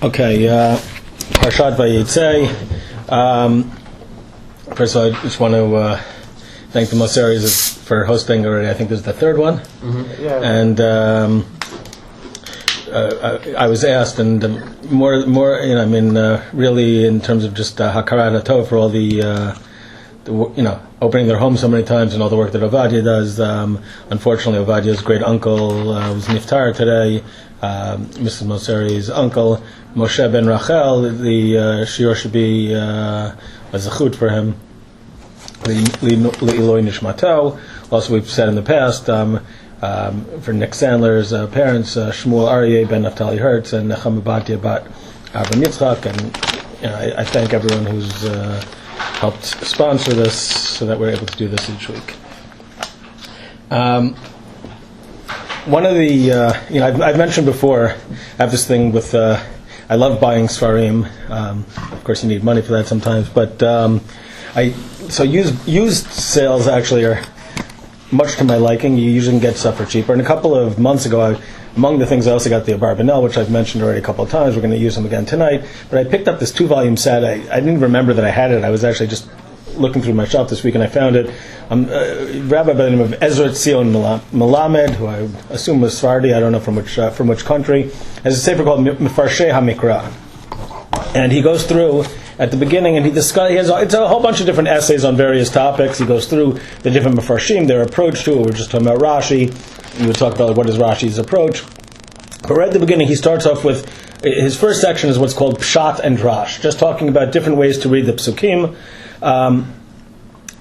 Okay, Parshat Vayeitzeh. First of all, I just want to thank the Moseris for hosting already. I think this is the third one. Mm-hmm. Yeah. And I was asked, and more, really in terms of just Hakarat HaTov for all the opening their home so many times and all the work that Ovadia does. Unfortunately, Ovadia's great uncle was niftar today. Mrs. Moseri's uncle, Moshe ben Rachel, the shiur should be a zechut for him. Le'iloi nishmato. Also, we've said in the past for Nick Sandler's parents, Shmuel Aryeh ben Naftali Hertz and Nechama Batya bat Avram Yitzchak, and I thank everyone who's helped sponsor this so that we're able to do this each week. One of the, I've mentioned before, I have this thing with, I love buying Sfarim. Of course, you need money for that sometimes, but used sales actually are much to my liking. You usually can get stuff for cheaper. And a couple of months ago, among the things I also got the Abarbanel, which I've mentioned already a couple of times. We're going to use them again tonight. But I picked up this 2-volume set. I didn't remember that I had it. I was actually just looking through my shop this week, and I found it. A rabbi by the name of Ezra Tzion Melamed, who I assume was Sephardi, I don't know from which country, has a sefer called Mefarshei HaMikra. And he goes through at the beginning, and it's a whole bunch of different essays on various topics. He goes through the different Mefarshim, their approach to it. We're just talking about Rashi. We would talk about what is Rashi's approach. But right at the beginning, he starts off with, his first section is what's called Pshat and Drash, just talking about different ways to read the Psukim.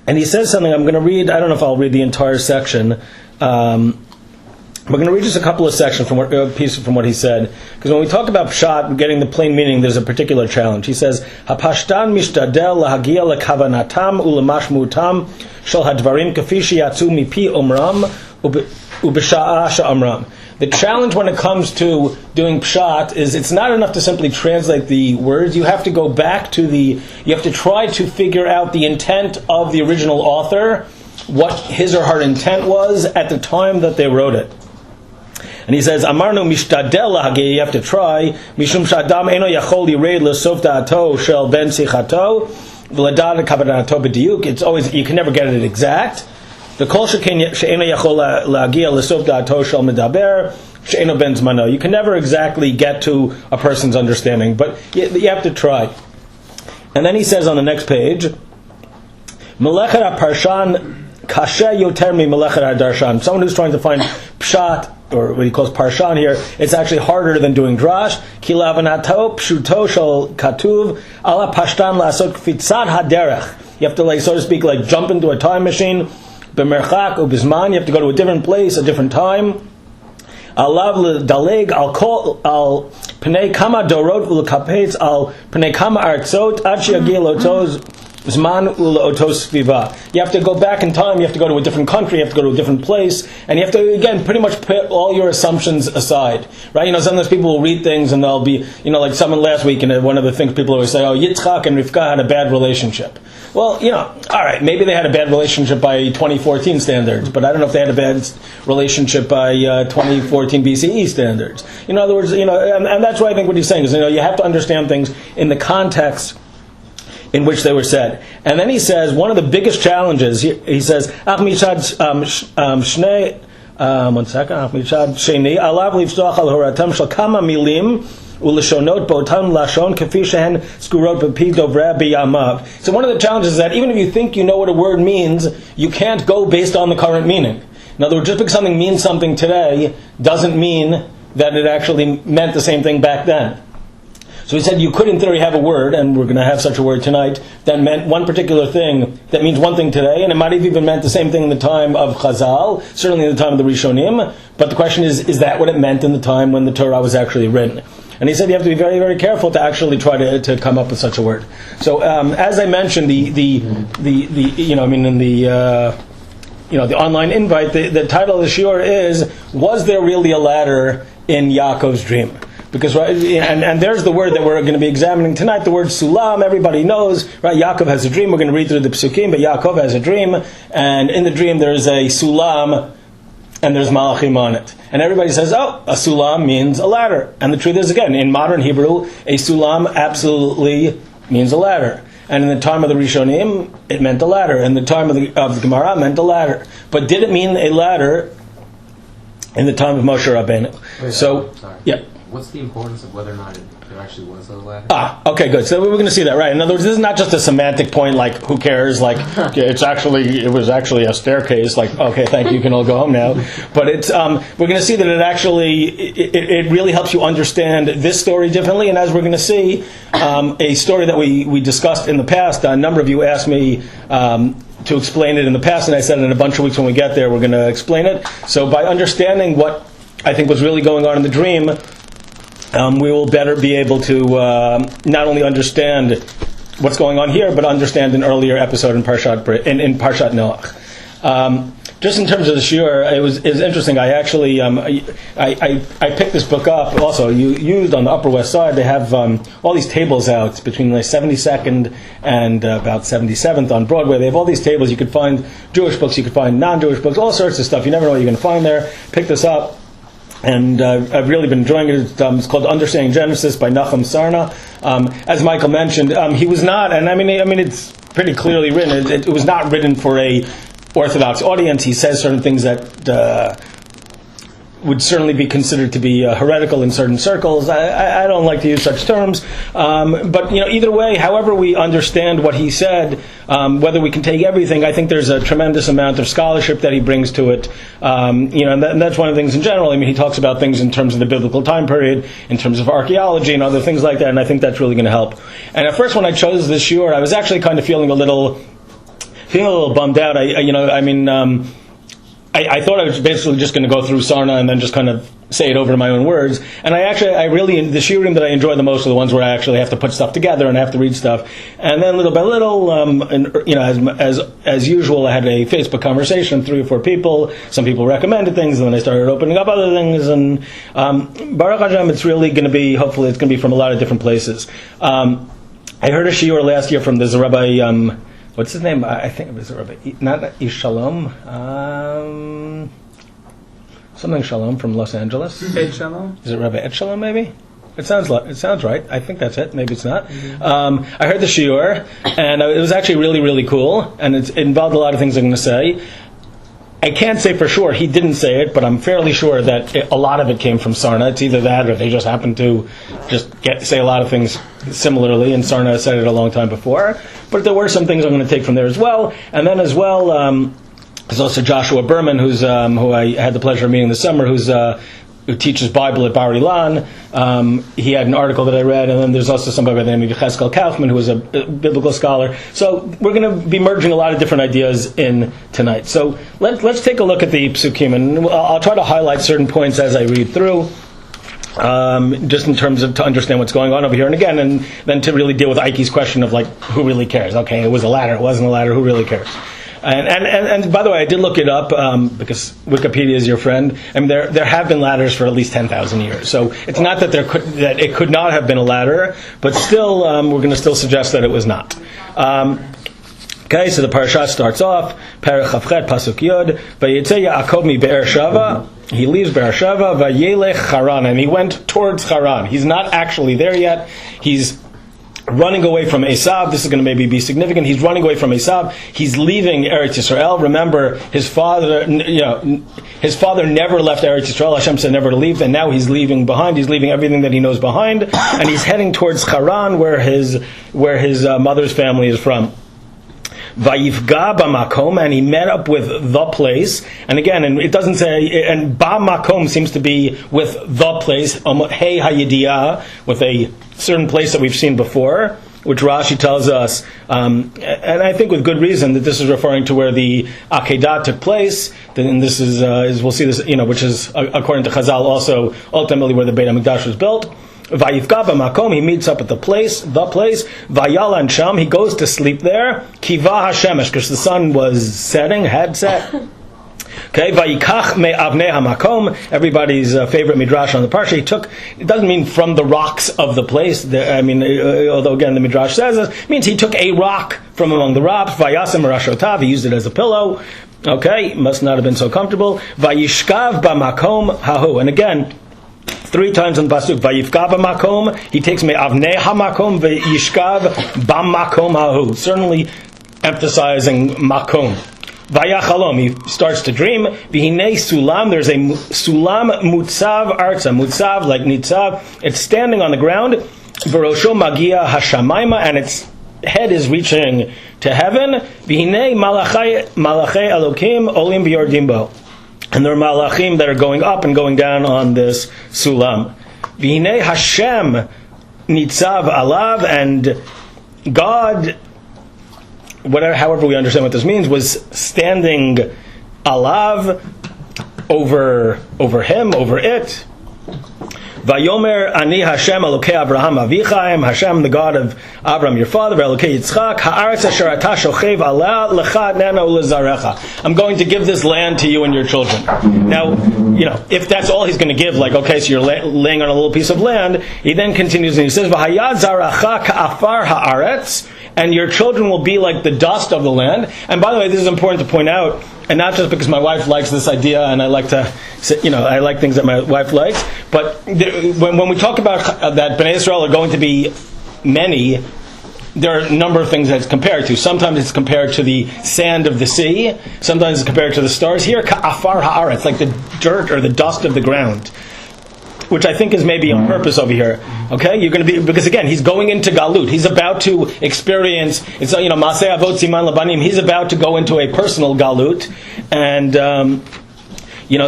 And he says something, I'm going to read, I don't know if I'll read the entire section. We're going to read just a couple of sections from what he said, because when we talk about Pshat, getting the plain meaning, there's a particular challenge. He says, "Hapashtan mishtadel lahagia lekavanatam ulemashmutam shel hadvarim kafi sheyatzu mipi omram ubesha'a sha'amram." The challenge when it comes to doing Pshat is it's not enough to simply translate the words. You have to go back to you have to try to figure out the intent of the original author, what his or her intent was at the time that they wrote it. And he says, "Amarnu mishtadel lahageh," you have to try. Mishum shadam eno yachol yired lesof da'ato shel ben sichato v'ladad kavanato b'diuk. It's always, you can never get it exact. The kol she'eno yachol lahageh lesof da'ato shel medaber she'eno ben zmano. You can never exactly get to a person's understanding, but you have to try. And then he says on the next page, "Melechet haParshan kashe yoter mi melechet haDarshan." Someone who's trying to find Pshat, or what he calls Parshan here, it's actually harder than doing Drash. Ki lavanato pshuto shel katuv ala pashtan lasot kfitzat haderech. You have to, so to speak, jump into a time machine. B'merchak ubizman, you have to go to a different place, a different time. Alav daleg al pnei kama dorot ulkapetz al pnei kama artzot ad sheyagia lotoz zman ulotos viva. You have to go back in time. You have to go to a different country. You have to go to a different place, and you have to again pretty much put all your assumptions aside, right? Sometimes people will read things and they'll be, like someone last week, and one of the things people always say, "Oh, Yitzchak and Rivka had a bad relationship." Well, all right, maybe they had a bad relationship by 2014 standards, but I don't know if they had a bad relationship by 2014 BCE standards. In other words, and that's why I think what he's saying is, you have to understand things in the context in which they were said. And then he says, one of the biggest challenges, he says, Ach mitzad shnei, one second, Ach mitzad sheni, alav livstoch al horatam shel kama milim, uleshonot botam lashon kafi shehen skurot b'pi dovra b'yamav. So one of the challenges is that even if you think you know what a word means, you can't go based on the current meaning. In other words, just because something means something today doesn't mean that it actually meant the same thing back then. So he said you could, in theory, have a word, and we're going to have such a word tonight, that meant one particular thing, that means one thing today, and it might have even meant the same thing in the time of Chazal, certainly in the time of the Rishonim, but the question is that what it meant in the time when the Torah was actually written? And he said you have to be very, very careful to actually try to come up with such a word. So as I mentioned, the online invite, the title of the shiur is, "Was there really a ladder in Yaakov's dream?" Because and there's the word that we're going to be examining tonight, the word Sulam. Everybody knows, right? Yaakov has a dream. We're going to read through the Psukim, but Yaakov has a dream, and in the dream there is a Sulam and there's malachim on it. And everybody says, oh, a sulam means a ladder. And the truth is, again, in modern Hebrew, a sulam absolutely means a ladder. And in the time of the Rishonim, it meant a ladder. In the time of the Gemara, it meant a ladder. But did it mean a ladder in the time of Moshe Rabbeinu? Wait, sorry. Yeah. What's the importance of whether or not there actually was a ladder? Okay, good. So we're going to see that, right? In other words, this is not just a semantic point, like, who cares? Like, it was actually a staircase. Like, okay, thank you, you can all go home now. But it's, we're going to see that it really helps you understand this story differently. And as we're going to see, a story that we discussed in the past, a number of you asked me to explain it in the past, and I said in a bunch of weeks when we get there, we're going to explain it. So by understanding what I think was really going on in the dream, we will better be able to not only understand what's going on here, but understand an earlier episode in Parshat Noach. Just in terms of the shiur, it was interesting. I actually I picked this book up. Also, used on the Upper West Side. They have all these tables out between the 72nd and about 77th on Broadway. They have all these tables. You could find Jewish books, you could find non-Jewish books, all sorts of stuff. You never know what you're going to find there. Pick this up. And I've really been enjoying it. It's called Understanding Genesis by Nachum Sarna. As Michael mentioned, he was not, and I mean, it's pretty clearly written. It was not written for a Orthodox audience. He says certain things that would certainly be considered to be heretical in certain circles. I don't like to use such terms, but either way, however we understand what he said, whether we can take everything, I think there's a tremendous amount of scholarship that he brings to it. And that's one of the things in general. I mean, he talks about things in terms of the biblical time period, in terms of archaeology and other things like that, and I think that's really going to help. And at first, when I chose this shiur, I was actually kind of feeling a little bummed out. I thought I was basically just going to go through Sarna and then just kind of say it over in my own words. And the shiurim that I enjoy the most are the ones where I actually have to put stuff together and I have to read stuff. And then little by little, as usual, I had a Facebook conversation with 3 or 4 people. Some people recommended things, and then I started opening up other things. And Baruch Hashem, it's really going to be, hopefully, it's going to be from a lot of different places. I heard a shiur last year from this Rabbi. What's his name? I think it was Rabbi, not Ish Shalom, something Shalom from Los Angeles. Ed Shalom? Is it Rabbi Ed Shalom? Maybe it sounds right. I think that's it. Maybe it's not. I heard the shiur, and it was actually really, really cool, and it involved a lot of things I'm going to say. I can't say for sure he didn't say it, but I'm fairly sure that a lot of it came from Sarna. It's either that or they just happened to say a lot of things similarly, and Sarna said it a long time before. But there were some things I'm going to take from there as well. And then as well, there's also Joshua Berman, who I had the pleasure of meeting this summer, who teaches Bible at Bar Ilan. He had an article that I read, and then there's also somebody by the name of Yecheskel Kaufman, who is a biblical scholar. So we're going to be merging a lot of different ideas in tonight. So let's take a look at the psukim, and I'll try to highlight certain points as I read through, just in terms of to understand what's going on over here. And again, and then to really deal with Ike's question of like, who really cares? Okay, it was a ladder, it wasn't a ladder, who really cares? And by the way, I did look it up because Wikipedia is your friend. I mean, there have been ladders for at least 10,000 years. So it's not that it could not have been a ladder, but still, we're going to still suggest that it was not. Okay, so the parasha starts off. Perek Chavchet Pasuk Yod. Vayeitzeh Yaakov mi Be'er Shava. He leaves Be'er Shava. Vayelech Haran, and he went towards Haran. He's not actually there yet. He's running away from Esav. This is going to maybe be significant. He's running away from Esav. He's leaving Eretz Yisrael. Remember, his father never left Eretz Yisrael. Hashem said never to leave, and now he's leaving behind. He's leaving everything that he knows behind, and he's heading towards Haran, where his mother's family is from. Vayifga b'makom, and he met up with the place. And again, and it doesn't say, and b'makom seems to be with the place, hey hayidiyah, with a certain place that we've seen before, which Rashi tells us, and I think with good reason, that this is referring to where the Akedah took place. And this is we'll see this, which is according to Chazal also ultimately where the Beit HaMikdash was built. Vayifka b'makom, he meets up at the place. Vayalan sham, he goes to sleep there. Kiva hashemesh, because the sun was setting, had set. Okay, vayikach me'avnei hamakom, everybody's favorite midrash on the parsha. He took, it doesn't mean from the rocks of the place. Although again the midrash says it means he took a rock from among the rocks. Vayasem rashotav, he used it as a pillow. Okay, must not have been so comfortable. Vayishkav b'makom hahu. And again, 3 times in the pasuk, Vayifkav b'makom, he takes me avnei hamakom, vayishkav b'makom hahu. Certainly emphasizing makom. Vayachalom, he starts to dream. V'hinei sulam, there's a sulam mutzav arza. Mutzav, like nitzav, it's standing on the ground. V'rosho magia hashamayma, and its head is reaching to heaven. V'hinei malachei elokim olim v'yordim bo. And there are malachim that are going up and going down on this sulam. V'hinei Hashem nitzav alav, and God, however we understand what this means, was standing alav over him, over it. Vayomer ani Hashem Elokei Abraham Avichaim, Hashem the God of Abraham your father, Elokei Yitzchak, Haaretz asher ata shochev ala lecha nena ulezarecha. I'm going to give this land to you and your children. Now, if that's all he's going to give, like, okay, so you're laying on a little piece of land, he then continues and he says, V'hayad zaracha ka'afar haaretz, and your children will be like the dust of the land. And by the way, this is important to point out, and not just because my wife likes this idea, and I like to, I like things that my wife likes. But when we talk about that Bnei Israel are going to be many, there are a number of things that it's compared to. Sometimes it's compared to the sand of the sea. Sometimes it's compared to the stars. Here, ka'afar ha'aretz, like the dirt or the dust of the ground, which I think is maybe on purpose over here. Okay, you're going to be, because again, he's going into galut. He's about to experience. It's Maseh Avot Siman Labanim. He's about to go into a personal galut, and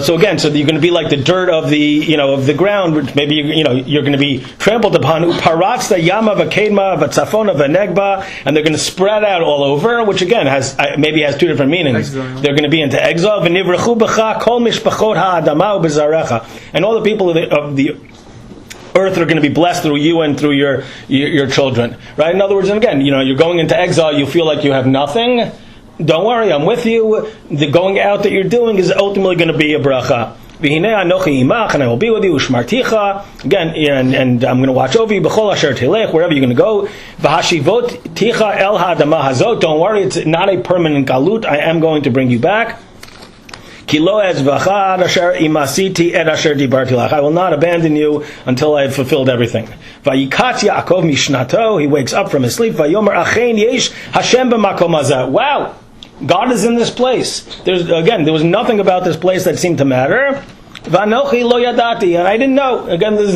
so again, so you're going to be like the dirt of the ground, which maybe you're going to be trampled upon. Uparatz the yama v'kedma v'tzafona v'negba, and they're going to spread out all over, which again has 2 different meanings. They're going to be into exile. V'nivrechu b'cha kol mishpachot ha'adama u'b'zarecha, and all the people of the earth are going to be blessed through you and through your children. Right? In other words, and again, you're going into exile. You feel like you have nothing. Don't worry, I'm with you. The going out that you're doing is ultimately going to be a bracha. V'hinei anochi imach, and I will be with you. Ushmarticha, again, and I'm going to watch over you. B'chol asher tilech, wherever you're going to go. V'hashivot ticha el ha'adama hazot. Don't worry, it's not a permanent galut. I am going to bring you back. Ki lo ezvacha ad asher imasiti ed asher dibarti lach. I will not abandon you until I have fulfilled everything. Vayikat Yaakov mishnato. He wakes up from his sleep. Vayomer achein yesh Hashem b'makom hazeh. Wow. God is in this place. There was nothing about this place that seemed to matter. Vanochi lo yadati, and I didn't know. Again, there's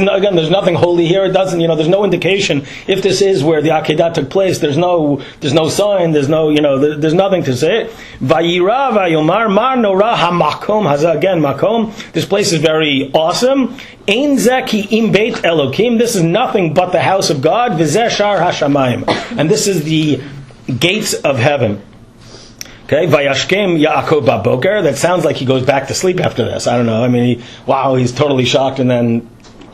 nothing holy here. It doesn't, there's no indication if this is where the Akedah took place. There's no sign. There's there's nothing to say. Vayira vayomar mar nora hamakom hazeh. Again, makom. This place is very awesome. Ein zeki im beit Elokim. This is nothing but the house of God. V'zeh shar hashamayim, and this is the gates of heaven. Okay, Vayashkem Yaakov Baboker. That sounds like he goes back to sleep after this. I don't know. I mean, he's totally shocked, and then,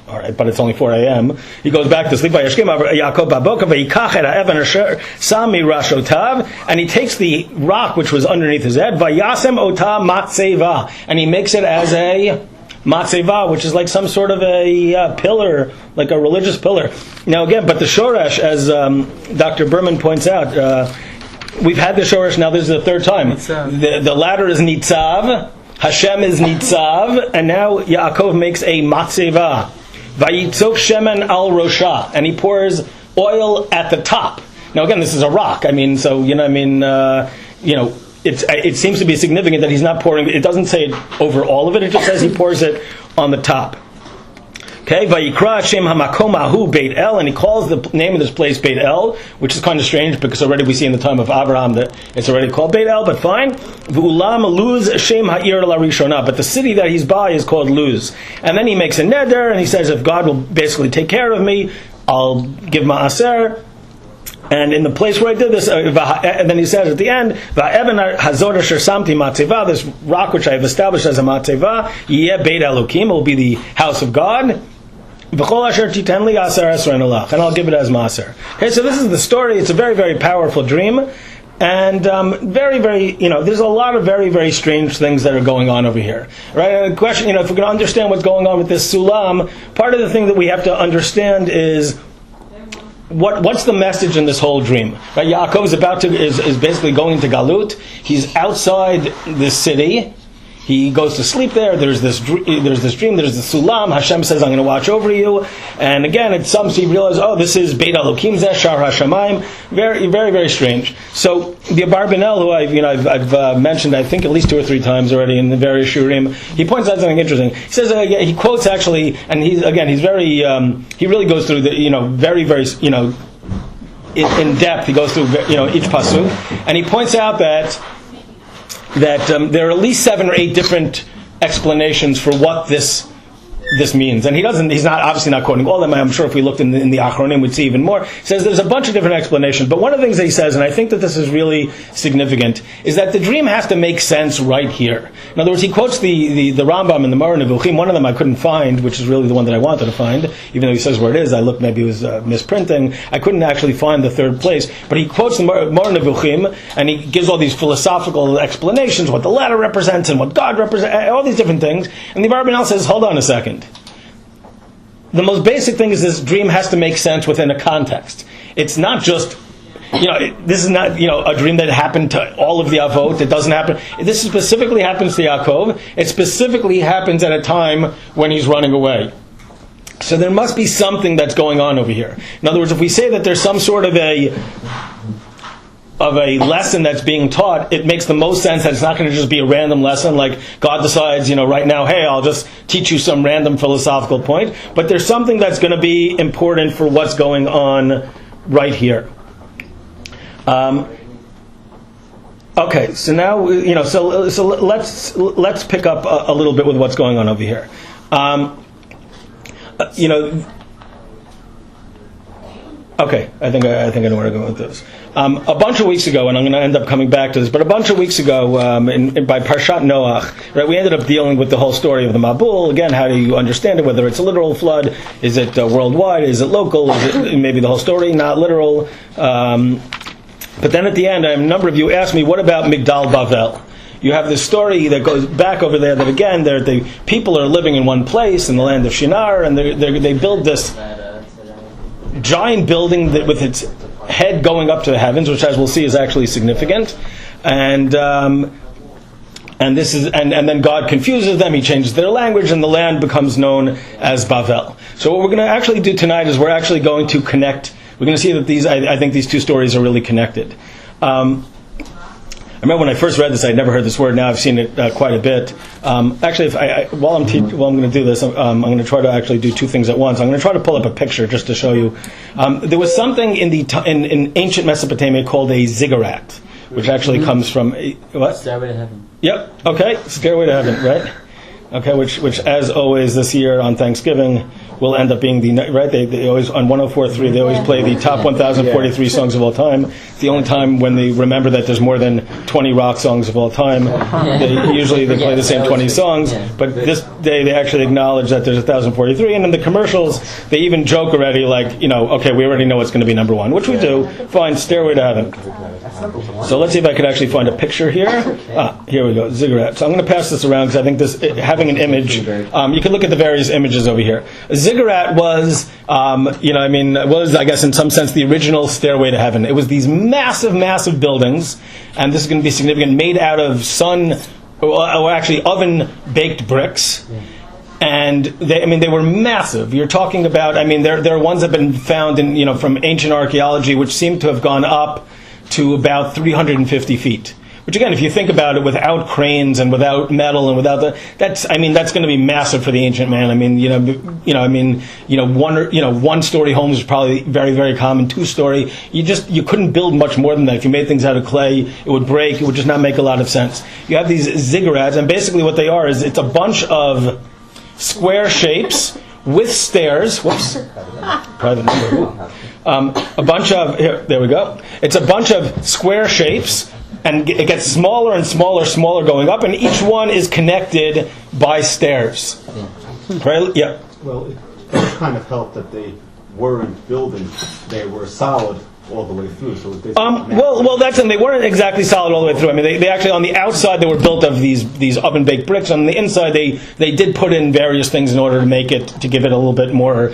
all right, but it's only 4 a.m. He goes back to sleep. Vayashkem Yaakov Baboker vayikach et ha'evan asher sami rashotav, and he takes the rock which was underneath his head. Vayasem ota matzeva, and he makes it as a matzeva, which is like some sort of a pillar, like a religious pillar. Now again, but the shoresh, as Dr. Berman points out. We've had the shoresh now. This is the 3rd time. The ladder is nitzav, Hashem is nitzav, and now Yaakov makes a matzeva. Vayitzok shemen al rosha, and he pours oil at the top. Now again, this is a rock. I mean, so it seems to be significant that he's not pouring. It doesn't say it over all of it. It just says he pours it on the top. Okay, Vayikra Shem Hamakom Ahu Beit El, and he calls the name of this place Beit El, which is kind of strange because already we see in the time of Abraham that it's already called Beit El, but fine. V'ulam Luz Shem Ha'ir LaRishona, but the city that he's by is called Luz. And then he makes a neder, and he says, if God will basically take care of me, I'll give Ma'aser. And in the place where I did this, and then he says at the end, "Va'evan hazor asher samti matzeva." This rock which I have established as a matzeva, yeh beit Elokim, will be the house of God. V'chol asher titen li aser esrei nolach, and I'll give it as maser. Okay, so this is the story. It's a very, very powerful dream, and very, very, there's a lot of very, very strange things that are going on over here. Right? And the question, if we're going to understand what's going on with this Sulam, part of the thing that we have to understand is, what's the message in this whole dream? Right? Yaakov is basically going to Galut. He's outside the city. He goes to sleep there. There's this dream. There's the Sulam. Hashem says, "I'm going to watch over you." And again, at some he realizes, "Oh, this is Beit Elokim Zeh Shar Hashamayim." Very, very, very strange. So the Abarbanel, who I've mentioned, I think at least 2 or 3 times already in the various shurim, he points out something interesting. He says he quotes actually, and he's very he really goes through the very, very in depth. He goes through each pasuk, and he points out that there are at least 7 or 8 different explanations for what this means. And he's not obviously not quoting all of them. I'm sure if we looked in the Achronim, we'd see even more. He says there's a bunch of different explanations. But one of the things that he says, and I think that this is really significant, is that the dream has to make sense right here. In other words, he quotes the Rambam and the Moreh Nevuchim. One of them I couldn't find, which is really the one that I wanted to find, even though he says where it is. I looked, maybe it was misprinting. I couldn't actually find the third place. But he quotes the Moreh Nevuchim, and he gives all these philosophical explanations, what the ladder represents and what God represents, all these different things. And the Abarbanel says, hold on a second. The most basic thing is this dream has to make sense within a context. It's not just, this is not, a dream that happened to all of the Avot. It doesn't happen. This specifically happens to Yaakov. It specifically happens at a time when he's running away. So there must be something that's going on over here. In other words, if we say that there's some sort of a lesson that's being taught, it makes the most sense that it's not going to just be a random lesson, like God decides, right now, hey, I'll just teach you some random philosophical point. But there's something that's going to be important for what's going on right here. Okay, so now, so let's pick up a little bit with what's going on over here. Okay, I think I know where to go with this. A bunch of weeks ago, and I'm going to end up coming back to this, but a bunch of weeks ago, by Parshat Noach, right, we ended up dealing with the whole story of the Mabul. Again, how do you understand it? Whether it's a literal flood, is it worldwide? Is it local? Is it maybe the whole story, not literal? But then at the end, a number of you asked me, what about Migdal Bavel? You have this story that goes back over there that again, the people are living in one place in the land of Shinar, and they build this giant building that with its head going up to the heavens, which as we'll see is actually significant, and this is and then God confuses them. He changes their language, and the land becomes known as Bavel. So what we're going to actually do tonight is we're actually going to connect. We're going to see that I think these two stories are really connected. I remember when I first read this, I'd never heard this word. Now I've seen it quite a bit. Actually, while I'm going to do this, I'm going to try to actually do 2 things at once. I'm going to try to pull up a picture just to show you. There was something in ancient Mesopotamia called a ziggurat, which actually comes from what? Stairway to Heaven. Yep. Okay. Stairway to Heaven. Right. Okay. Which as always this year on Thanksgiving will end up being they always on 104.3 they always play the top 1,043 songs of all time. It's the only time when they remember that there's more than 20 rock songs of all time. Usually they play the same 20 songs, but this day they actually acknowledge that there's 1,043. And in the commercials they even joke already, like, okay, we already know what's going to be number 1, which we do. Fine, Stairway to Heaven. So let's see if I could actually find a picture here. Here we go, ziggurat. So I'm going to pass this around because I think having an image, you can look at the various images over here. A ziggurat was, was, I guess, in some sense, the original Stairway to Heaven. It was these massive, massive buildings, and this is going to be significant, made out of oven-baked bricks. And they were massive. You're talking about, there are ones that have been found in, from ancient archaeology, which seem to have gone up to about 350 feet. Which again, if you think about it, without cranes and without metal and without that's going to be massive for the ancient man. One-story homes is probably very, very common. 2-story, you couldn't build much more than that. If you made things out of clay, it would break. It would just not make a lot of sense. You have these ziggurats, and basically what they are is it's a bunch of square shapes with stairs. Whoops, private number. Ooh. A bunch of there we go. It's a bunch of square shapes. And it gets smaller and smaller going up, and each one is connected by stairs. Right? Yeah. Well, it kind of helped that they weren't building; they were solid all the way through. So it's well, that's and they weren't exactly solid all the way through. I mean, they actually on the outside they were built of these oven baked bricks. On the inside, they did put in various things in order to make it to give it a little bit more,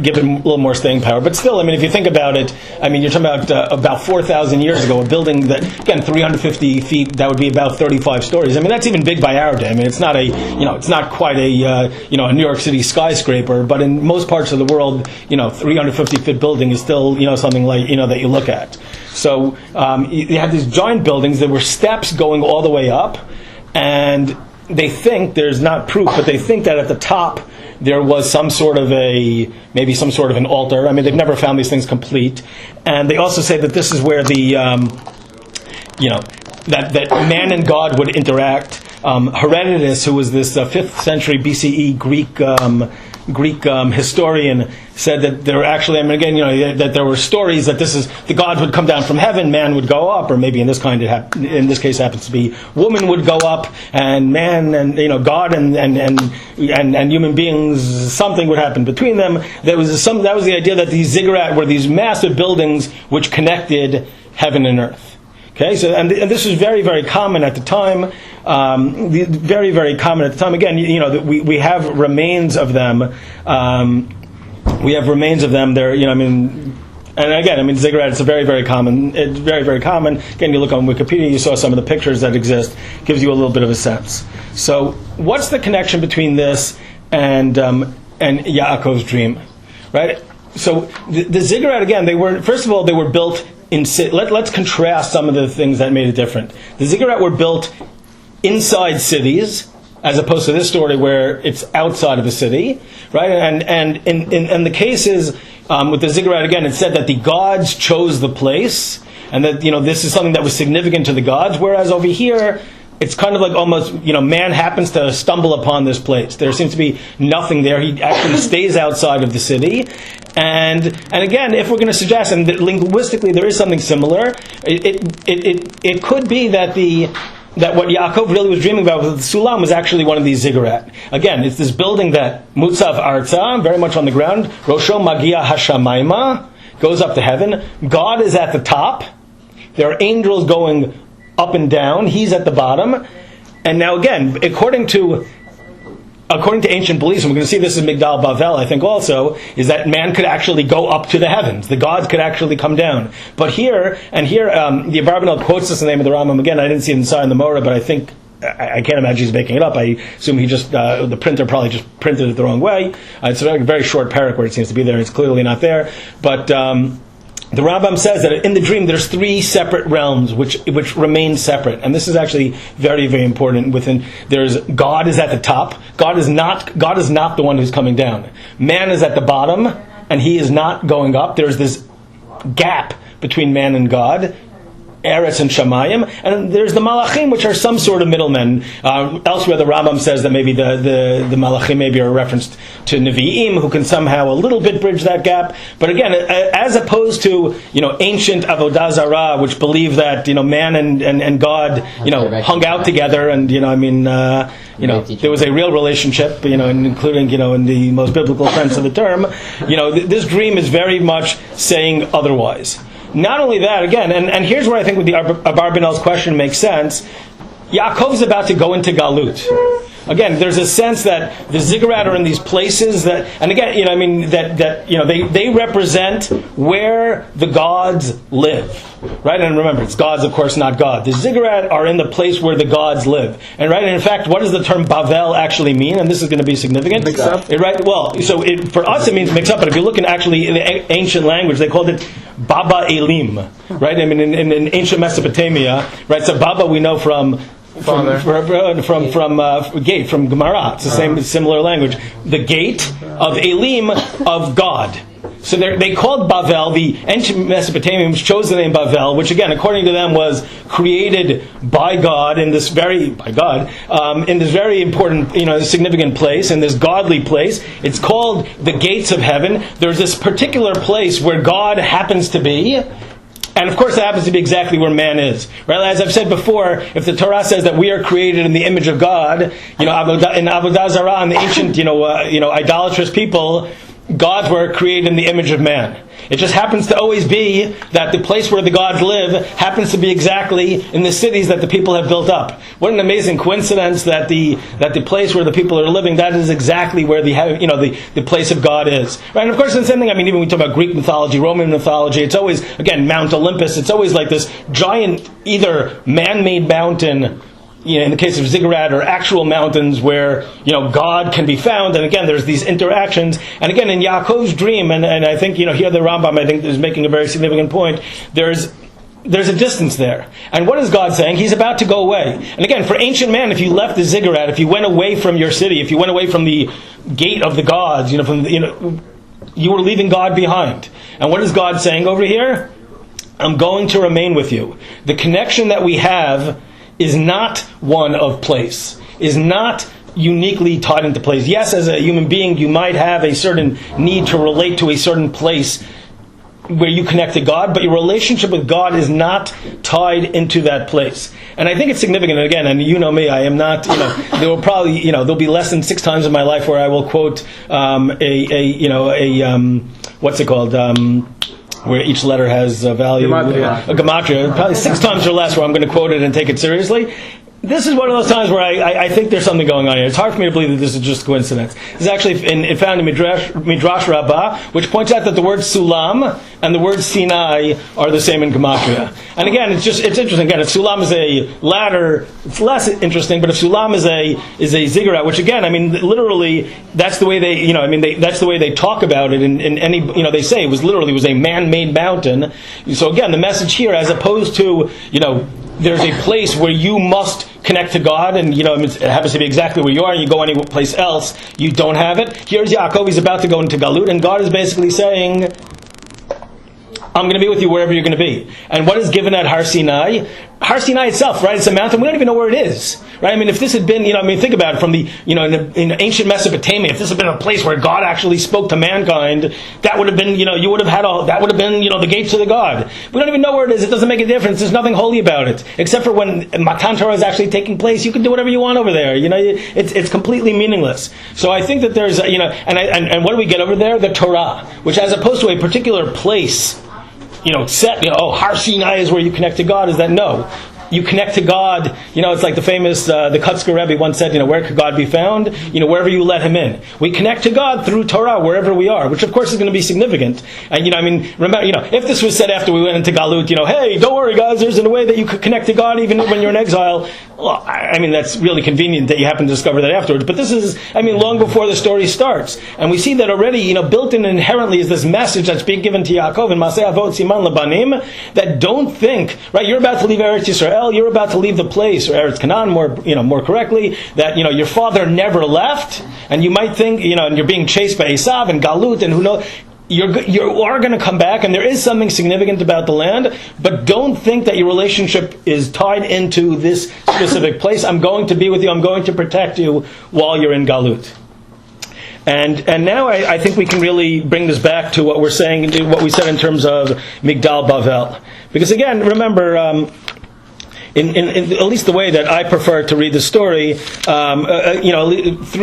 give it a little more staying power. But still, I mean, if you think about it, I mean, you're talking about 4,000 years ago, a building that again 350 feet, that would be about 35 stories. I mean, that's even big by our day. I mean, it's not it's not quite a a New York City skyscraper, but in most parts of the world, 350 foot building is still something like that you look at. So you have these giant buildings. There were steps going all the way up, and they think, there's not proof, but they think that at the top there was some sort of maybe some sort of an altar. I mean, they've never found these things complete, and they also say that this is where the that man and God would interact. Herodotus, who was this 5th century BCE Greek historian, said that there were actually, I mean, again, that there were stories that the gods would come down from heaven, man would go up, or maybe in this case happens to be woman would go up, and man and God and human beings, something would happen between them. That was the idea that these ziggurat were these massive buildings which connected heaven and earth. Okay, so and this was very, very common at the time. Very, very common at the time. Again, we have remains of them. We have remains of them there. And again, ziggurat. It's very, very common. It's very, very common. Again, you look on Wikipedia, you saw some of the pictures that exist. Gives you a little bit of a sense. So, what's the connection between this and Yaakov's dream, right? So the ziggurat again. They were built. Let's contrast some of the things that made it different. The ziggurat were built inside cities, as opposed to this story where it's outside of a city, right? And in the cases with the ziggurat, again, it said that the gods chose the place, and that this is something that was significant to the gods. Whereas over here, it's kind of like almost man happens to stumble upon this place. There seems to be nothing there. He actually stays outside of the city. And again, if we're going to suggest, and linguistically there is something similar, it could be that what Yaakov really was dreaming about with the Sulam was actually one of these ziggurat. Again, it's this building that Mutzav Arza, very much on the ground, Rosho Magia Hashamayma, goes up to heaven. God is at the top. There are angels going up and down. He's at the bottom. And now again, according to ancient beliefs, and we're going to see this in Migdal Bavel, I think also, is that man could actually go up to the heavens. The gods could actually come down. But here, the Abarbanel quotes this in the name of the Rambam. Again, I didn't see it inside in the Morah, but I think, I can't imagine he's making it up. I assume he just, the printer probably just printed it the wrong way. It's a very, very short parak where it seems to be there. It's clearly not there. But the Rambam says that in the dream there's 3 separate realms which remain separate, and this is actually very, very important. There's God is at the top. God is not the one who's coming down. Man is at the bottom, and he is not going up. There's this gap between man and God. Eretz and Shamayim, and there's the Malachim, which are some sort of middlemen. Elsewhere, the Rambam says that maybe the Malachim maybe are a reference to Nevi'im, who can somehow a little bit bridge that gap. But again, as opposed to ancient Avodah Zarah, which believed that man and God hung out together, and there was a real relationship, including in the most biblical sense of the term. This dream is very much saying otherwise. Not only that, again, and here's where I think with the Abarbanel's question makes sense. Yaakov's about to go into Galut. Again, there's a sense that the ziggurat are in these places that, and again, they represent where the gods live, right? And remember, it's gods, of course, not God. The ziggurat are in the place where the gods live, and right. And in fact, what does the term Bavel actually mean? And this is going to be significant. Mix up. Right? Well, so for us it means mix up, but if you look in the ancient language, they called it Baba Elim, right? I mean, in ancient Mesopotamia, right? So Baba we know from gate, from Gemara. It's the same, similar language. The gate of Elim, of God. So they called Bavel, the ancient Mesopotamians chose the name Bavel, which again, according to them, was created by God in this very important, significant place, in this godly place. It's called the gates of heaven. There's this particular place where God happens to be. And of course, it happens to be exactly where man is. Right? As I've said before, if the Torah says that we are created in the image of God, in Avodah Zarah, and the ancient, idolatrous people, gods were created in the image of man. It just happens to always be that the place where the gods live happens to be exactly in the cities that the people have built up. What an amazing coincidence that the place where the people are living, that is exactly where the place of God is. Right? And of course, the same thing, even we talk about Greek mythology, Roman mythology, it's always, again, Mount Olympus, it's always like this giant, either man-made mountain, in the case of Ziggurat, or actual mountains where, God can be found. And again, there's these interactions. And again, in Yaakov's dream, and I think, here the Rambam, I think, is making a very significant point, there's a distance there. And what is God saying? He's about to go away. And again, for ancient man, if you left the Ziggurat, if you went away from your city, if you went away from the gate of the gods, you were leaving God behind. And what is God saying over here? I'm going to remain with you. The connection that we have is not one of place, is not uniquely tied into place. Yes, as a human being, you might have a certain need to relate to a certain place where you connect to God, but your relationship with God is not tied into that place. And I think it's significant. And again, and you know me, I am not, there will probably, there'll be less than 6 times in my life where I will quote what's it called? Where each letter has a value, a gematria, probably 6 times or less where I'm going to quote it and take it seriously. This is one of those times where I think there's something going on here. It's hard for me to believe that this is just coincidence. It's actually found in Midrash Rabbah, which points out that the word Sulam and the word Sinai are the same in gematria. And again, it's interesting. Again, if Sulam is a ladder, it's less interesting. But if Sulam is a ziggurat, which again, literally, that's the way that's the way they talk about it. In any, they say it was a man-made mountain. So again, the message here, as opposed to, there's a place where you must connect to God, and it happens to be exactly where you are, and you go any place else, you don't have it. Here's Yaakov, he's about to go into Galut, and God is basically saying, I'm going to be with you wherever you're going to be. And what is given at Har Sinai? Har Sinai itself, right? It's a mountain. We don't even know where it is, right? If this had been, think about it from the, in ancient Mesopotamia, if this had been a place where God actually spoke to mankind, that would have been, you would have had that would have been, the gates to the God. We don't even know where it is. It doesn't make a difference. There's nothing holy about it, except for when Matan Torah is actually taking place. You can do whatever you want over there. It's completely meaningless. So I think that there's, and what do we get over there? The Torah, which as opposed to a particular place, Har Sinai is where you connect to God, is that no. You connect to God, it's like the famous, the Kutzker Rebbe once said, where could God be found? Wherever you let him in. We connect to God through Torah, wherever we are, which of course is going to be significant. And, remember, if this was said after we went into Galut, hey, don't worry guys, there's a way that you could connect to God even when you're in exile. Well, that's really convenient that you happen to discover that afterwards. But this is, long before the story starts. And we see that already, built in inherently is this message that's being given to Yaakov in Maseh Avot Siman Labanim, that don't think, right, you're about to leave Eretz Yisrael, you're about to leave the place, or Eretz Canaan, more correctly, that, your father never left, and you might think, and you're being chased by Esav and Galut, and who knows, you are going to come back, and there is something significant about the land, but don't think that your relationship is tied into this specific place. I'm going to be with you, I'm going to protect you while you're in Galut. And now I think we can really bring this back to what we're saying, what we said in terms of Migdal Bavel. Because again, remember, in at least the way that I prefer to read the story, through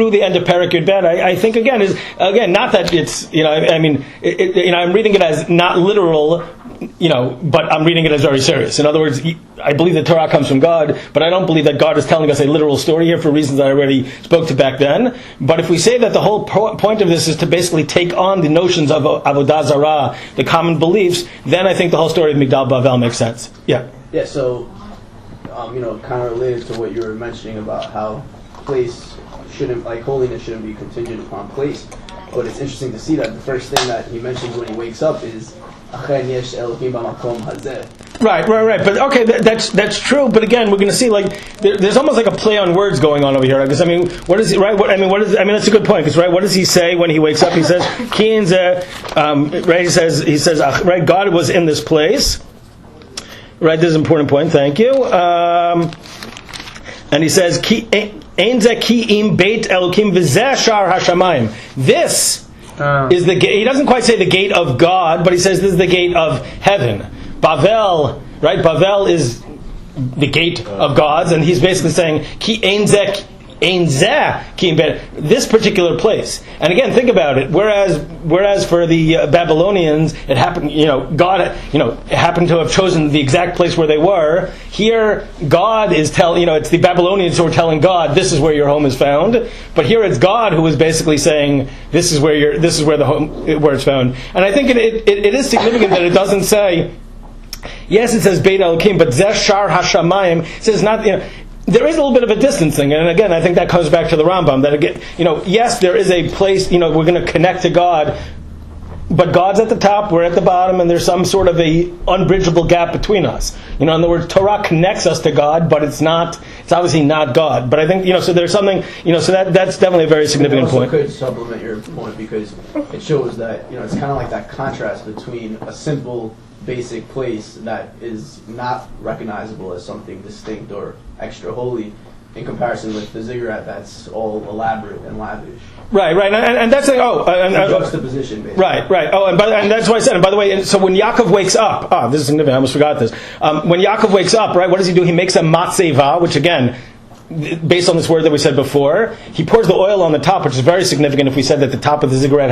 the end of Perek Yud Bet, I think again is not that it's I'm reading it as not literal, but I'm reading it as very serious. In other words, I believe that Torah comes from God, but I don't believe that God is telling us a literal story here for reasons that I already spoke to back then. But if we say that the whole point of this is to basically take on the notions of Avodah Zarah, the common beliefs, then I think the whole story of Migdal Bavel makes sense. Yeah. Yeah. So. Kind of related to what you were mentioning about how holiness shouldn't be contingent upon place. But it's interesting to see that the first thing that he mentions when he wakes up is Achen yesh Elohim b'makom hazeh. Right. But okay, that's true. But again, we're going to see there's almost like a play on words going on over here. Because what is it? Right. That's a good point. Because right, what does he say when he wakes up? He says Ki inzeh. Right. He says right. God was in this place. Right, this is an important point. Thank you. And he says, "Ein ze ki im beit Elokim v'zeh shar hashamayim." This is the gate. He doesn't quite say the gate of God, but he says this is the gate of heaven. Bavel, right? Bavel is the gate of gods, and he's basically saying, "Ki ein ze Ein zeh ki im bet, this particular place. And again, think about it. Whereas for the Babylonians, it happened, God, happened to have chosen the exact place where they were. Here, God is telling, it's the Babylonians who are telling God, this is where your home is found. But here it's God who is basically saying, this is where it's found. And I think it is significant that it doesn't say, yes, it says Beit Elokim, but Zeh Shar Hashamayim says not. There is a little bit of a distancing, and again, I think that comes back to the Rambam. That again, yes, there is a place. We're going to connect to God, but God's at the top, we're at the bottom, and there's some sort of a unbridgeable gap between us. In other words, Torah connects us to God, but it's obviously not God. But I think, so there's something, so that's definitely a very significant point. It also could supplement your point because it shows that, it's kind of like that contrast between a simple, basic place that is not recognizable as something distinct or extra holy in comparison with the ziggurat that's all elaborate and lavish. Right, and that's like, juxtaposition, basically. Right. Oh, and that's why I said. And by the way, so when Yaakov wakes up, this is significant. I almost forgot this. When Yaakov wakes up, right, what does he do? He makes a matzeva, which again, based on this word that we said before, he pours the oil on the top, which is very significant if we said that the top of the ziggurat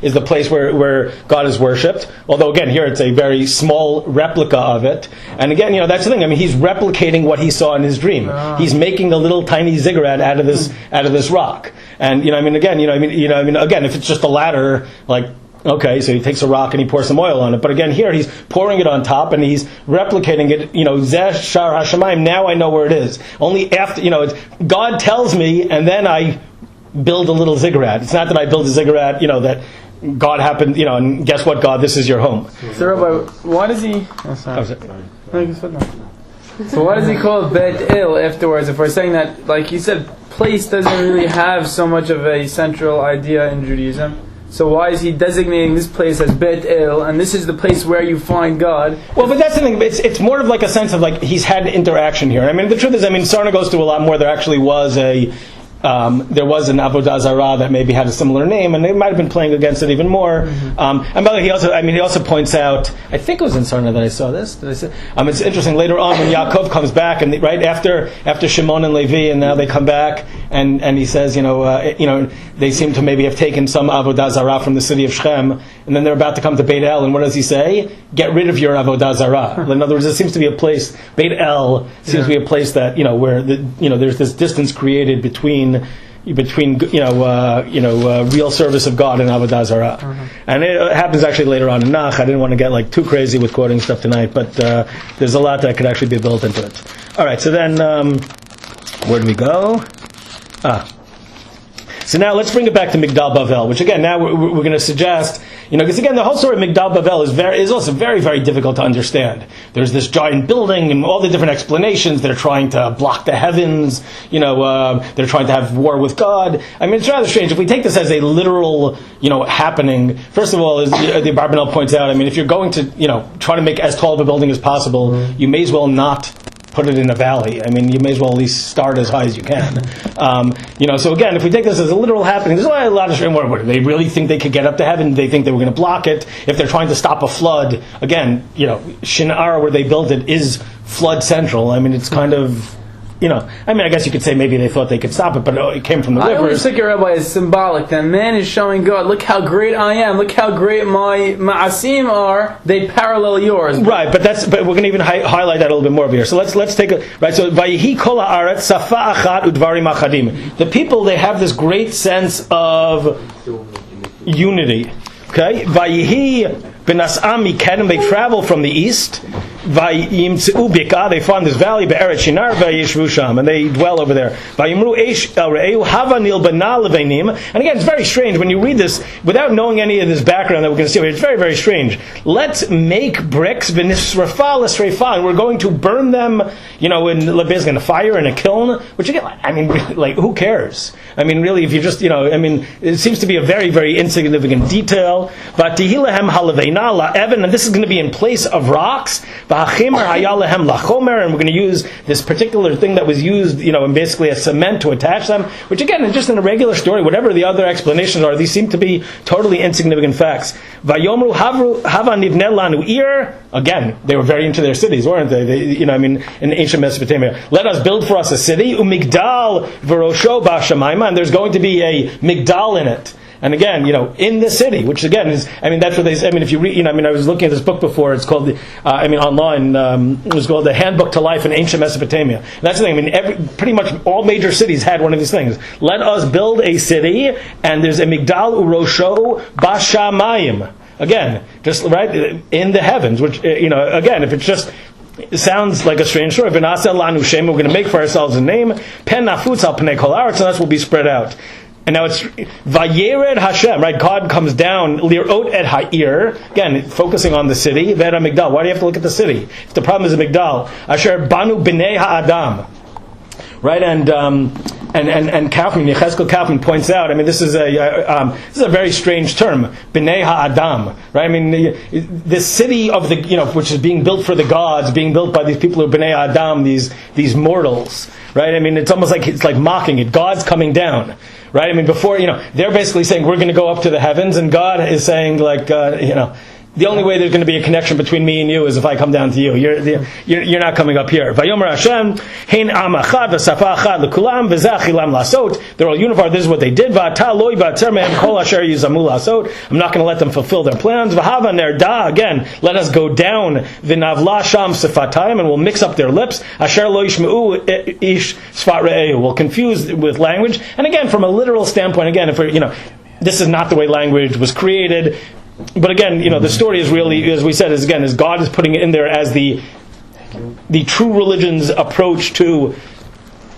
is the place where God is worshipped. Although again, here it's a very small replica of it. And again, that's the thing. I mean, he's replicating what he saw in his dream. He's making a little tiny ziggurat out of this rock. And again, if it's just a ladder, like, okay, so he takes a rock and he pours some oil on it. But again, here he's pouring it on top and he's replicating it. Zeh Shar Hashamayim. Now I know where it is. Only after, God tells me, and then I build a little ziggurat. It's not that I build a ziggurat, that God happened, and guess what, God, this is your home. So, Rabbi, why does he? So why does he call it Bet Il afterwards? If we're saying that, like you said, place doesn't really have so much of a central idea in Judaism. So why is he designating this place as Bet Il, and this is the place where you find God? Well, but that's the thing. It's more of like a sense of like he's had interaction here. I mean, the truth is, Sarna goes through a lot more. There actually was there was an Avodah Zarah that maybe had a similar name, and they might have been playing against it even more. And by the way, he also points out, I think it was in Sarna that I saw this. Did I say? It's interesting. Later on, when Yaakov comes back, and right after Shimon and Levi, and now they come back, and he says, they seem to maybe have taken some Avodah Zarah from the city of Shechem, and then they're about to come to Beit El, and what does he say? Get rid of your Avodah Zarah. In other words, it seems to be a place. Beit El seems to be a place that where there's this distance created between real service of God and Avodah Zarah. And it happens actually later on in Nach. I didn't want to get too crazy with quoting stuff tonight, but there's a lot that could actually be built into it. All right, so then where do we go? So now let's bring it back to Migdal Bavel, which again, now we're going to suggest, because again, the whole story of Migdal Bavel is also very, very difficult to understand. There's this giant building and all the different explanations. They're trying to block the heavens, they're trying to have war with God. It's rather strange. If we take this as a literal, happening, first of all, as the Barbanel points out, if you're going to, try to make as tall of a building as possible, you may as well not put it in a valley. You may as well at least start as high as you can. So again, if we take this as a literal happening, there's a lot of strange. What, they really think they could get up to heaven? They think they were going to block it? If they're trying to stop a flood, again, Shinar, where they built it, is flood central. It's kind of, I guess you could say maybe they thought they could stop it, but it came from the rivers. I always think, Rabbi, is symbolic. That man is showing God, look how great I am, look how great my ma'asim are, they parallel yours. Right, but we're going to even highlight that a little bit more over here. So let's take a, right, so Vayihi kol ha'aretz safa achat udvarim achadim. The people, they have this great sense of unity. Okay? Vayihi Benas'am mikedem, they travel from the east. Vayimtzeu bika, they find this valley be'eretz Shinar vayishvu sham, and they dwell over there. Vayimru eish el re'eu havanil bana levenim. And again, it's very strange when you read this without knowing any of this background that we're going to see over here. It's very, very strange. Let's make bricks v'nisrafa l'sreifa, and we're going to burn them, in basically in a fire in a kiln. Which again, who cares? Really, if you just, it seems to be a very, very insignificant detail. But tihilahem halavein. And this is going to be in place of rocks. B'hachimer haya lehem lachomer, and we're going to use this particular thing that was used, and basically a cement to attach them. Which again, just in a regular story, whatever the other explanations are, these seem to be totally insignificant facts. Vayomru hava nivneh lanu ir. Again, they were very into their cities, weren't they? In ancient Mesopotamia, let us build for us a city. Umigdal v'rosho b'shamayma, and there's going to be a migdal in it. And again, in the city, which again is, that's what they say. If you read, I was looking at this book before. It's called, online. It was called The Handbook to Life in Ancient Mesopotamia. And that's the thing. Pretty much all major cities had one of these things. Let us build a city, and there's a migdal urosho bashamayim. Again, just right in the heavens. Which again, if it's just. It sounds like a strange story. We're going to make for ourselves a name. Pen nafutz al pnei kol haaretz, and that will be spread out. And now it's Vayered Hashem, right? God comes down, Lirot et Ha'ir, again, focusing on the city, Vera Migdal. Why do you have to look at the city? If the problem is a Migdal, Asher Banu B'nei Ha'adam. Right? And Kaufman, Yechezkel Kaufman points out, this is a very strange term, B'nei Ha'adam. Right? The city of the, which is being built for the gods, being built by these people who are B'nei Ha'adam, these mortals. Right? It's almost like, it's like mocking it. God's coming down. Right? Before, they're basically saying we're going to go up to the heavens, and God is saying, the only way there's going to be a connection between me and you is if I come down to you. You're not coming up here. Vayomer Hashem, hein am achad v'safa achad lekulam v'zeh chilam lasot. They're all unified. This is what they did. V'ata lo yibater mehem kol asher yuzamu lasot. I'm not going to let them fulfill their plans. V'hava nerda, again, let us go down. V'navla sham sefatayim, and we'll mix up their lips. Asher lo yishmeu ish sfat re'ehu. We'll confuse with language. And again, from a literal standpoint, again, if we're, this is not the way language was created. But again, the story is really, as we said, is God is putting it in there as the true religion's approach to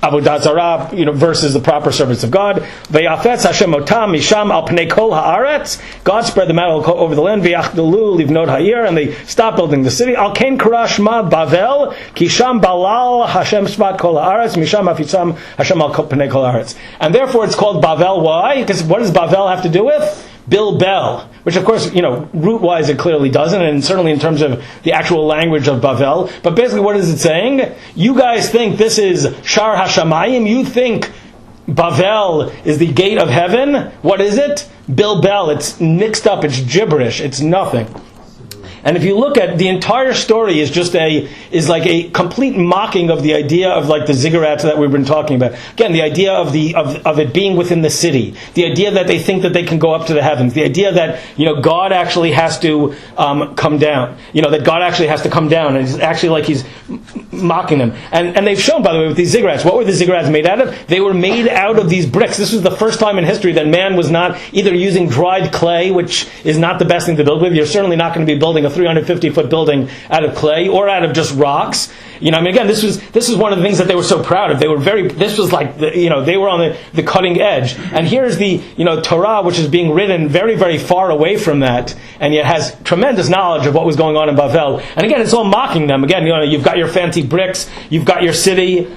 Avodat Zarah, versus the proper servants of God. Vayafetz Hashem otam misham al pnei kol haaretz. God spread them out over the land. V'yachdelu livnot ha'ir, and they stopped building the city. Al ken karash ma Bavel, ki sham balal Hashem svat kol haaretz, misham afitzam Hashem al pnei kol haaretz. And therefore it's called Bavel. Why? Because what does Bavel have to do with? Bilbel, which of course, root-wise it clearly doesn't, and certainly in terms of the actual language of Bavel. But basically what is it saying? You guys think this is Shar Hashamayim? You think Bavel is the gate of heaven? What is it? Bilbel. It's mixed up, it's gibberish, it's nothing. And if you look at the entire story, is like a complete mocking of the idea of like the ziggurats that we've been talking about. Again, the idea of it being within the city, the idea that they think that they can go up to the heavens, the idea that God actually has to come down, that God actually has to come down, and it's actually like he's mocking them. And they've shown, by the way, with these ziggurats, what were the ziggurats made out of? They were made out of these bricks. This was the first time in history that man was not either using dried clay, which is not the best thing to build with. You're certainly not going to be building a 350-foot building out of clay or out of just rocks. Again, this is one of the things that they were so proud of. They were this was like, they were on the cutting edge. And here's the, Torah, which is being written very, very far away from that, and yet has tremendous knowledge of what was going on in Bavel. And again, it's all mocking them. Again, you've got your fancy bricks, you've got your city,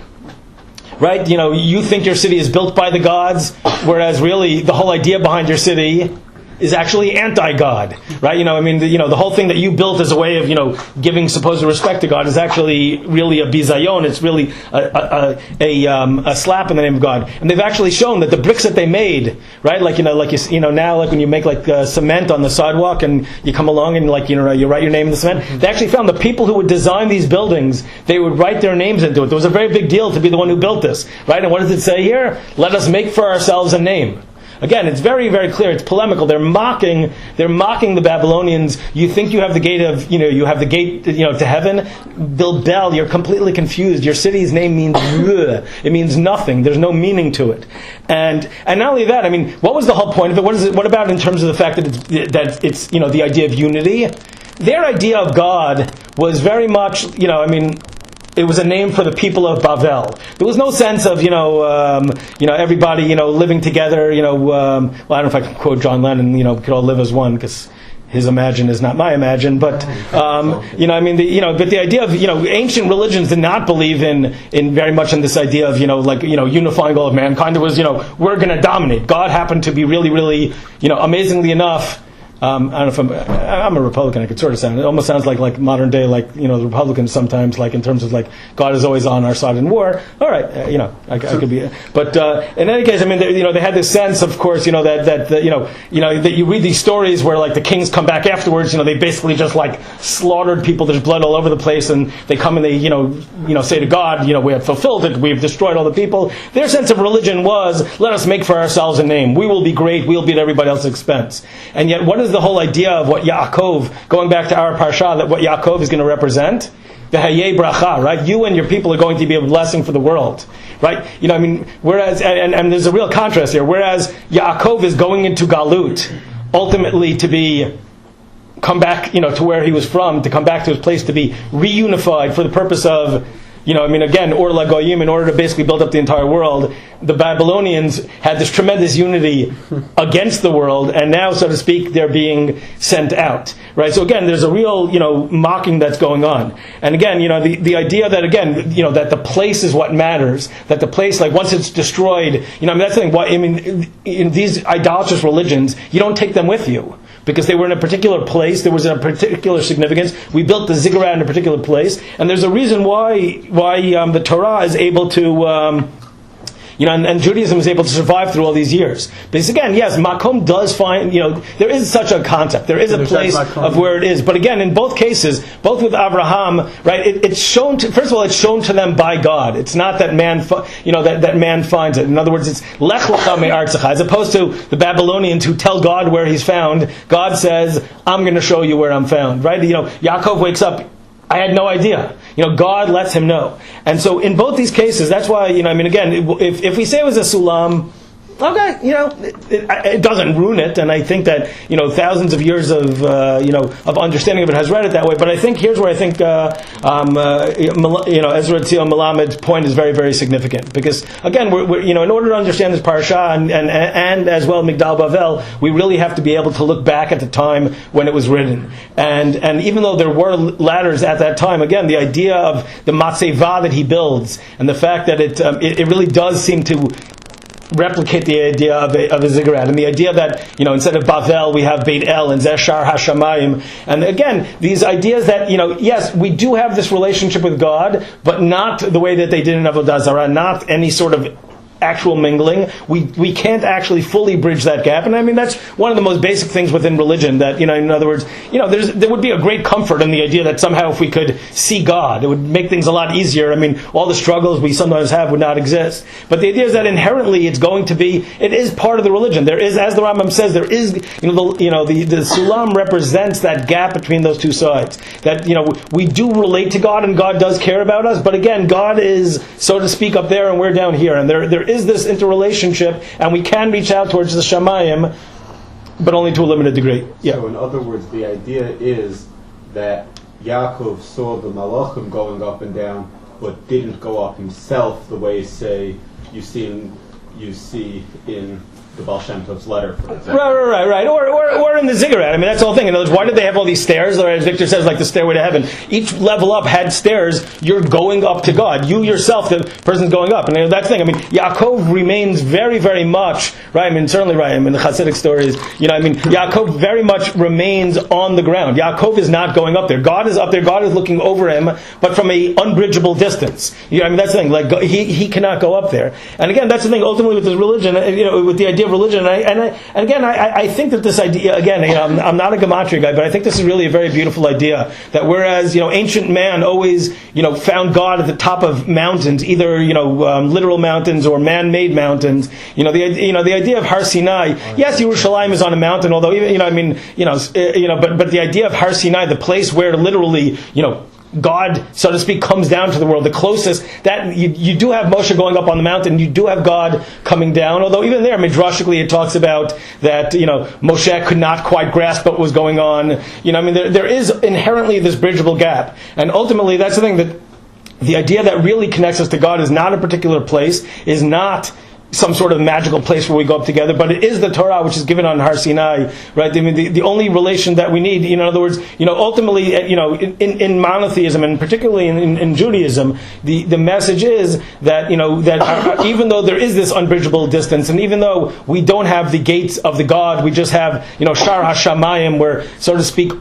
right? You think your city is built by the gods, whereas really the whole idea behind your city is actually anti-God, right? The whole thing that you built as a way of, giving supposed respect to God is actually really a bizayon. It's really a slap in the name of God. And they've actually shown that the bricks that they made, right? Now, like when you make cement on the sidewalk and you come along and you write your name in the cement. They actually found the people who would design these buildings, they would write their names into it. There was a very big deal to be the one who built this, right? And what does it say here? Let us make for ourselves a name. Again, it's very, very clear. It's polemical. They're mocking the Babylonians. You think you have the gate of, you have the gate, to heaven. Bilbel, you're completely confused. Your city's name means it means nothing. There's no meaning to it. And not only that, what was the whole point of it? What about in terms of the fact that it's the idea of unity? Their idea of God was very much, it was a name for the people of Bavel. There was no sense of, everybody, living together, I don't know if I can quote John Lennon, we could all live as one, because his imagine is not my imagine, but, but the idea of, ancient religions did not believe in very much in this idea of, unifying all of mankind. It was, we're going to dominate. God happened to be really, really, amazingly enough, I don't know if I'm a Republican. I could sort of sound. It almost sounds like modern day, the Republicans sometimes, in terms of God is always on our side in war. All right, I could be. But in any case, they had this sense, of course, that you read these stories where the kings come back afterwards. They basically just slaughtered people. There's blood all over the place, and they come and they say to God, we have fulfilled it. We've destroyed all the people. Their sense of religion was, let us make for ourselves a name. We will be great. We'll be at everybody else's expense. And yet, what is the whole idea of what Yaakov, going back to our parsha, that what Yaakov is going to represent? The Hayei Bracha, right? You and your people are going to be a blessing for the world, right? Whereas, and there's a real contrast here, whereas Yaakov is going into Galut, ultimately to come back, to where he was from, to come back to his place, to be reunified for the purpose of, again, Or LaGoyim, in order to basically build up the entire world. The Babylonians had this tremendous unity against the world, and now, so to speak, they're being sent out. Right? So again, there's a real, mocking that's going on. And again, the idea that, again, that the place is what matters, that the place, once it's destroyed, that's the thing, in these idolatrous religions, you don't take them with you. Because they were in a particular place, there was a particular significance. We built the ziggurat in a particular place, and there's a reason why the Torah is able to, and Judaism is able to survive through all these years. Because again, yes, Makom does find, there is such a concept. There is a place of where it is. But again, in both cases, both with Abraham, right, it's shown to, first of all, it's shown to them by God. It's not that man, that man finds it. In other words, it's Lech Lecha me'artzecha, as opposed to the Babylonians who tell God where he's found. God says, I'm going to show you where I'm found, right? Yaakov wakes up, I had no idea. God lets him know. And so in both these cases, that's why, again, if we say it was a Sulam, okay, it doesn't ruin it, and I think that thousands of years of understanding of it has read it that way. But I think here's where I think Ezra Tzion Melamed's point is very, very significant, because again, we're in order to understand this parasha and as well Migdal Bavel, we really have to be able to look back at the time when it was written, and even though there were ladders at that time, again, the idea of the matzeva that he builds and the fact that it really does seem to replicate the idea of a ziggurat, and the idea that instead of Bavel we have Beit El and Zeshar Hashamayim, and again these ideas that yes, we do have this relationship with God, but not the way that they did in Avodah Zarah, not any sort of actual mingling. We can't actually fully bridge that gap, and that's one of the most basic things within religion. That in other words, there would be a great comfort in the idea that somehow if we could see God, it would make things a lot easier. All the struggles we sometimes have would not exist. But the idea is that inherently it is part of the religion. There is, as the Rambam says, there is the Sulam represents that gap between those two sides. That we do relate to God, and God does care about us. But again, God is, so to speak, up there, and we're down here, and there is this interrelationship, and we can reach out towards the Shamayim, but only to a limited degree. Yeah. So in other words, the idea is that Yaakov saw the Malachim going up and down, but didn't go up himself the way, say, you see in the Baal Shem Tov's letter, for example. Right. Or in the ziggurat. That's the whole thing. In other words, why did they have all these stairs? Or as Victor says, like the stairway to heaven. Each level up had stairs. You're going up to God. You yourself, the person's going up. And that's the thing. Yaakov remains very, very much, right? Certainly right. The Hasidic stories, Yaakov very much remains on the ground. Yaakov is not going up there. God is up there. God is looking over him, but from a unbridgeable distance. That's the thing. He cannot go up there. And again, that's the thing. Ultimately, with this religion, with the idea of religion, and again, I think that this idea, again, I'm not a gematria guy, but I think this is really a very beautiful idea, that whereas, ancient man always, found God at the top of mountains, either, literal mountains or man-made mountains, the idea of Har Sinai, yes, Yerushalayim is on a mountain, although, but the idea of Har Sinai, the place where literally, God, so to speak, comes down to the world. The closest, that you do have Moshe going up on the mountain, you do have God coming down, although even there, midrashically, it talks about that, Moshe could not quite grasp what was going on. There is inherently this bridgeable gap. And ultimately, that's the thing, that the idea that really connects us to God is not a particular place, is not some sort of magical place where we go up together, but it is the Torah which is given on Har Sinai, right? I mean, the only relation that we need, in other words, ultimately, in monotheism and particularly in Judaism, the message is that, that even though there is this unbridgeable distance, and even though we don't have the gates of the God, we just have, Shar HaShamayim, where, so to speak,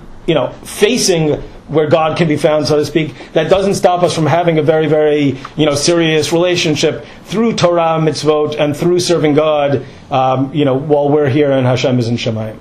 facing where God can be found, so to speak, that doesn't stop us from having a very, very, serious relationship through Torah, mitzvot, and through serving God, while we're here and Hashem is in Shemayim.